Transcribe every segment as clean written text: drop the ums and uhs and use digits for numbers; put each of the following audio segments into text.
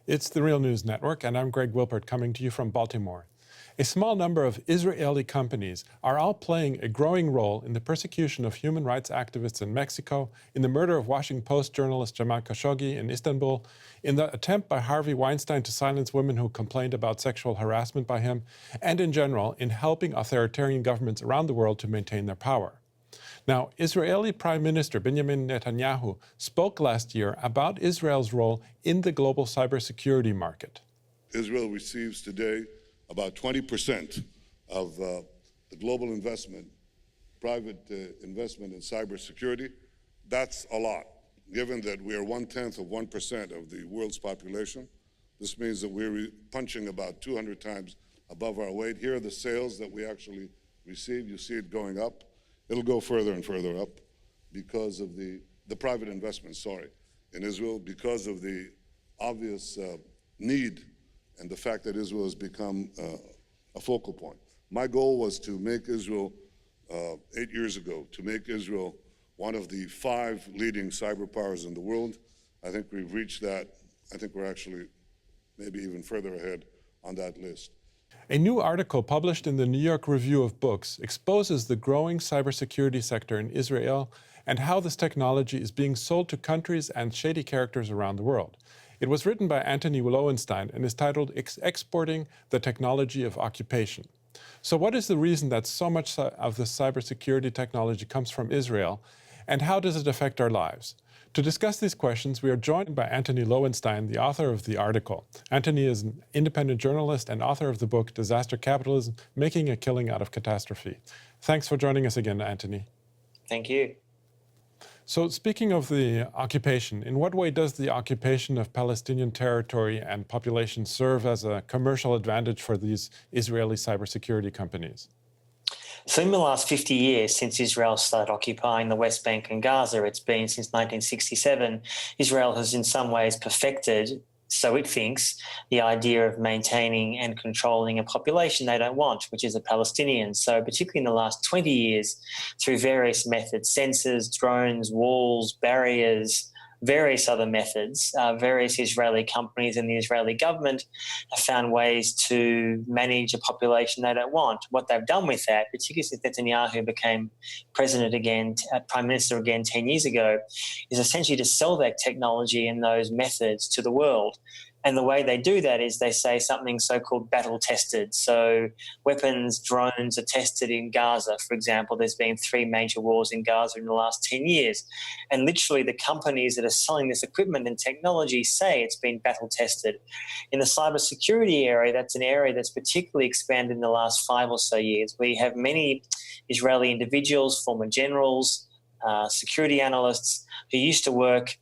It's the Real News Network, and I'm Greg Wilpert coming to you from Baltimore. A small number of Israeli companies are all playing a growing role in the persecution of human rights activists in Mexico, in the murder of Washington Post journalist Jamal Khashoggi in Istanbul, in the attempt by Harvey Weinstein to silence women who complained about sexual harassment by him, and in general in helping authoritarian governments around the world to maintain their power. Now, Israeli Prime Minister Benjamin Netanyahu spoke last year about Israel's role in the global cybersecurity market. Israel receives today about 20% of the global investment, private investment in cybersecurity. That's a lot, given that we are 1/10 of 1% of the world's population. This means that we're punching about 200 times above our weight. Here are the sales that we actually receive. You see it going up. It'll go further and further up because of the private investment, in Israel, because of the obvious need and the fact that Israel has become a focal point. My goal was to make Israel, 8 years ago, to make Israel one of the 5 leading cyber powers in the world. I think we've reached that. I think we're actually maybe even further ahead on that list. A new article published in the New York Review of Books exposes the growing cybersecurity sector in Israel and how this technology is being sold to countries and shady characters around the world. It was written by Antony Loewenstein and is titled Exporting the Technology of Occupation. So what is the reason that so much of the cybersecurity technology comes from Israel, and how does it affect our lives? To discuss these questions, we are joined by Antony Loewenstein, the author of the article. Antony is an independent journalist and author of the book Disaster Capitalism: Making a Killing Out of Catastrophe. Thanks for joining us again, Antony. Thank you. So speaking of the occupation, in what way does the occupation of Palestinian territory and population serve as a commercial advantage for these Israeli cybersecurity companies? So in the last 50 years, since Israel started occupying the West Bank and Gaza, it's been since 1967, Israel has in some ways perfected, so it thinks, the idea of maintaining and controlling a population they don't want, which is the Palestinians. So particularly in the last 20 years, through various methods, sensors, drones, walls, barriers, various other methods, various Israeli companies and the Israeli government have found ways to manage a population they don't want. What they've done with that, particularly since Netanyahu became Prime Minister again 10 years ago, is essentially to sell that technology and those methods to the world. And the way they do that is they say something so-called battle-tested. So weapons, drones are tested in Gaza, for example. There's been 3 major wars in Gaza in the last 10 years. And literally the companies that are selling this equipment and technology say it's been battle-tested. In the cybersecurity area, that's an area that's particularly expanded in the last 5 or so years. We have many Israeli individuals, former generals, security analysts who used to work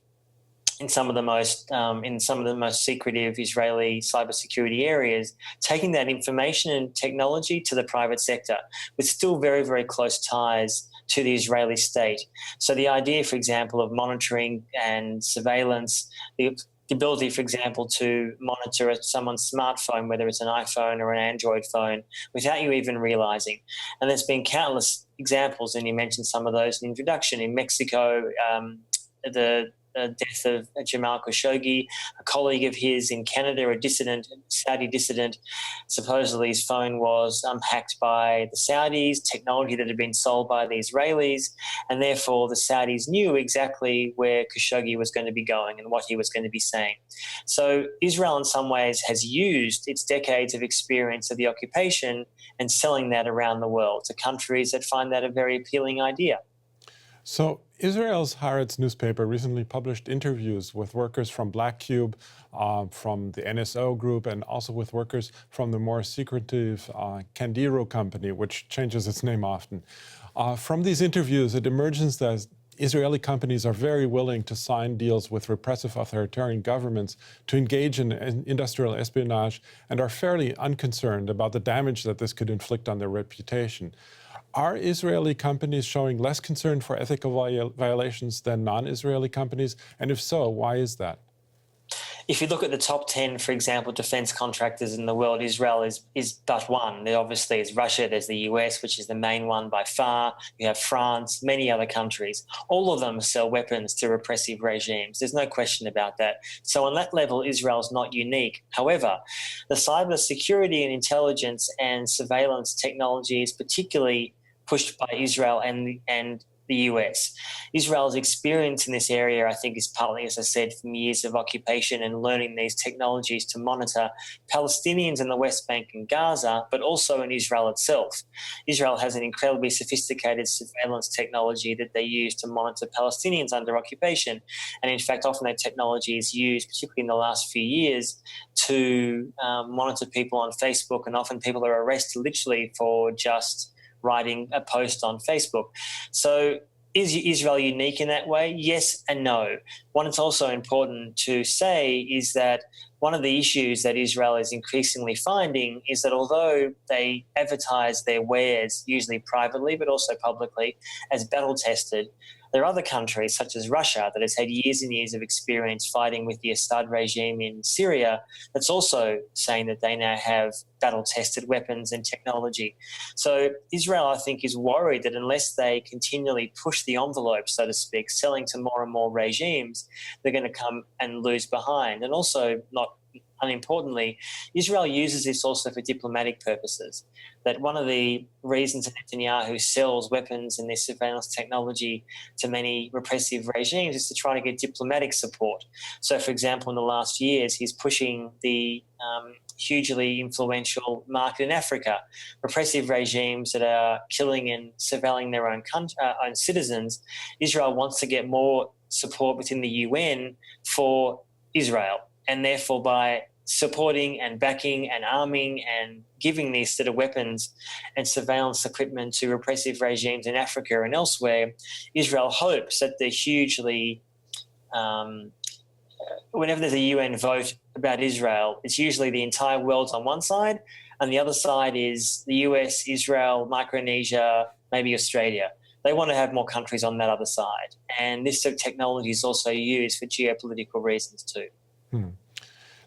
in some of the most secretive Israeli cybersecurity areas, taking that information and technology to the private sector with still very, very close ties to the Israeli state. So the idea, for example, of monitoring and surveillance, the ability, for example, to monitor someone's smartphone, whether it's an iPhone or an Android phone, without you even realizing. And there's been countless examples, and you mentioned some of those in the introduction. In Mexico, the death of Jamal Khashoggi, a colleague of his in Canada, a Saudi dissident. Supposedly his phone was hacked by the Saudis, technology that had been sold by the Israelis, and therefore the Saudis knew exactly where Khashoggi was going to be going and what he was going to be saying. So Israel in some ways has used its decades of experience of the occupation and selling that around the world to countries that find that a very appealing idea. So Israel's Haaretz newspaper recently published interviews with workers from Black Cube, from the NSO group, and also with workers from the more secretive Candiru company, which changes its name often. From these interviews, it emerges that Israeli companies are very willing to sign deals with repressive authoritarian governments to engage in industrial espionage and are fairly unconcerned about the damage that this could inflict on their reputation. Are Israeli companies showing less concern for ethical violations than non-Israeli companies? And if so, why is that? If you look at the top 10, for example, defence contractors in the world, Israel is but one. There obviously is Russia, there's the US, which is the main one by far. You have France, many other countries. All of them sell weapons to repressive regimes. There's no question about that. So on that level, Israel's not unique. However, the cyber security and intelligence and surveillance technology is particularly pushed by Israel and the US. Israel's experience in this area, I think, is partly, as I said, from years of occupation and learning these technologies to monitor Palestinians in the West Bank and Gaza, but also in Israel itself. Israel has an incredibly sophisticated surveillance technology that they use to monitor Palestinians under occupation. And in fact, often that technology is used, particularly in the last few years, to monitor people on Facebook, and often people are arrested literally for just writing a post on Facebook. So is Israel unique in that way? Yes and no. What it's also important to say is that one of the issues that Israel is increasingly finding is that although they advertise their wares, usually privately but also publicly, as battle-tested, there are other countries, such as Russia, that has had years and years of experience fighting with the Assad regime in Syria, that's also saying that they now have battle-tested weapons and technology. So Israel, I think, is worried that unless they continually push the envelope, so to speak, selling to more and more regimes, they're going to come and lose behind. And also, not unimportantly, Israel uses this also for diplomatic purposes. That one of the reasons that Netanyahu sells weapons and this surveillance technology to many repressive regimes is to try to get diplomatic support. So, for example, in the last years, he's pushing the hugely influential market in Africa. Repressive regimes that are killing and surveilling their own citizens. Israel wants to get more support within the UN for Israel, and therefore by supporting and backing and arming and giving these sort of weapons and surveillance equipment to repressive regimes in Africa and elsewhere, Israel hopes that the hugely, whenever there's a UN vote about Israel, it's usually the entire world's on one side, and the other side is the US, Israel, Micronesia, maybe Australia. They want to have more countries on that other side. And this sort of technology is also used for geopolitical reasons too.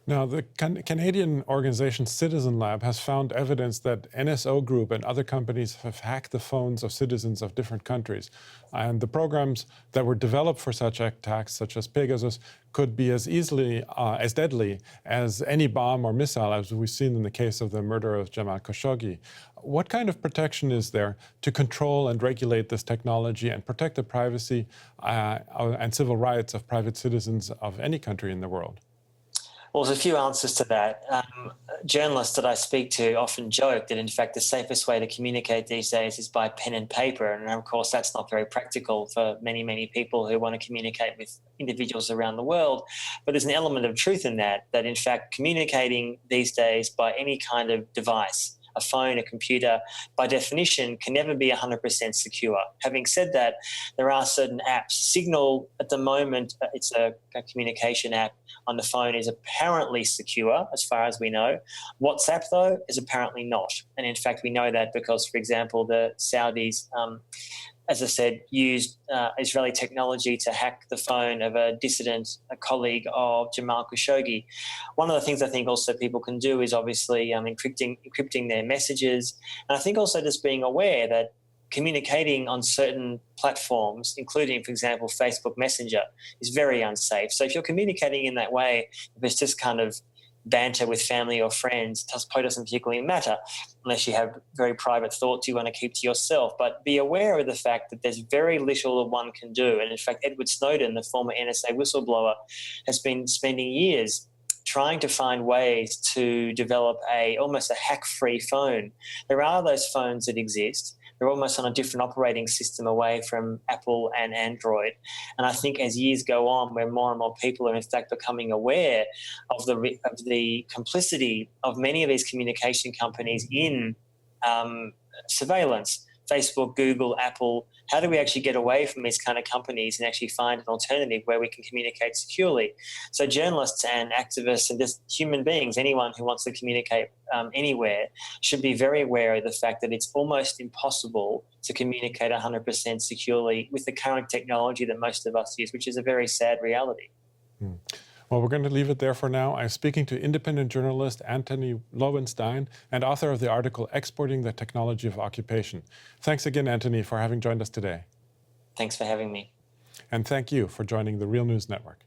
Now, the Canadian organization Citizen Lab has found evidence that NSO Group and other companies have hacked the phones of citizens of different countries. And the programs that were developed for such attacks, such as Pegasus, could be as deadly as any bomb or missile, as we've seen in the case of the murder of Jamal Khashoggi. What kind of protection is there to control and regulate this technology and protect the privacy and civil rights of private citizens of any country in the world? Well, there's a few answers to that. Journalists that I speak to often joke that, in fact, the safest way to communicate these days is by pen and paper. And, of course, that's not very practical for many, many people who want to communicate with individuals around the world. But there's an element of truth in that, in fact, communicating these days by any kind of device, a phone, a computer, by definition, can never be 100% secure. Having said that, there are certain apps. Signal, at the moment, it's a communication app on the phone, is apparently secure, as far as we know. WhatsApp, though, is apparently not. And in fact, we know that because, for example, the Saudis, as I said, used Israeli technology to hack the phone of a colleague of Jamal Khashoggi. One of the things I think also people can do is obviously encrypting their messages. And I think also just being aware that communicating on certain platforms, including, for example, Facebook Messenger, is very unsafe. So if you're communicating in that way, if it's just kind of banter with family or friends, it doesn't particularly matter unless you have very private thoughts you want to keep to yourself. But be aware of the fact that there's very little that one can do. And in fact, Edward Snowden, the former NSA whistleblower, has been spending years trying to find ways to develop almost a hack-free phone. There are those phones that exist. They're almost on a different operating system away from Apple and Android. And I think as years go on, where more and more people are in fact becoming aware of the complicity of many of these communication companies in surveillance, Facebook, Google, Apple, how do we actually get away from these kind of companies and actually find an alternative where we can communicate securely? So journalists and activists and just human beings, anyone who wants to communicate anywhere, should be very aware of the fact that it's almost impossible to communicate 100% securely with the current technology that most of us use, which is a very sad reality. Well, we're going to leave it there for now. I'm speaking to independent journalist Antony Loewenstein and author of the article Exporting the Technology of Occupation. Thanks again, Antony, for having joined us today. Thanks for having me. And thank you for joining the Real News Network.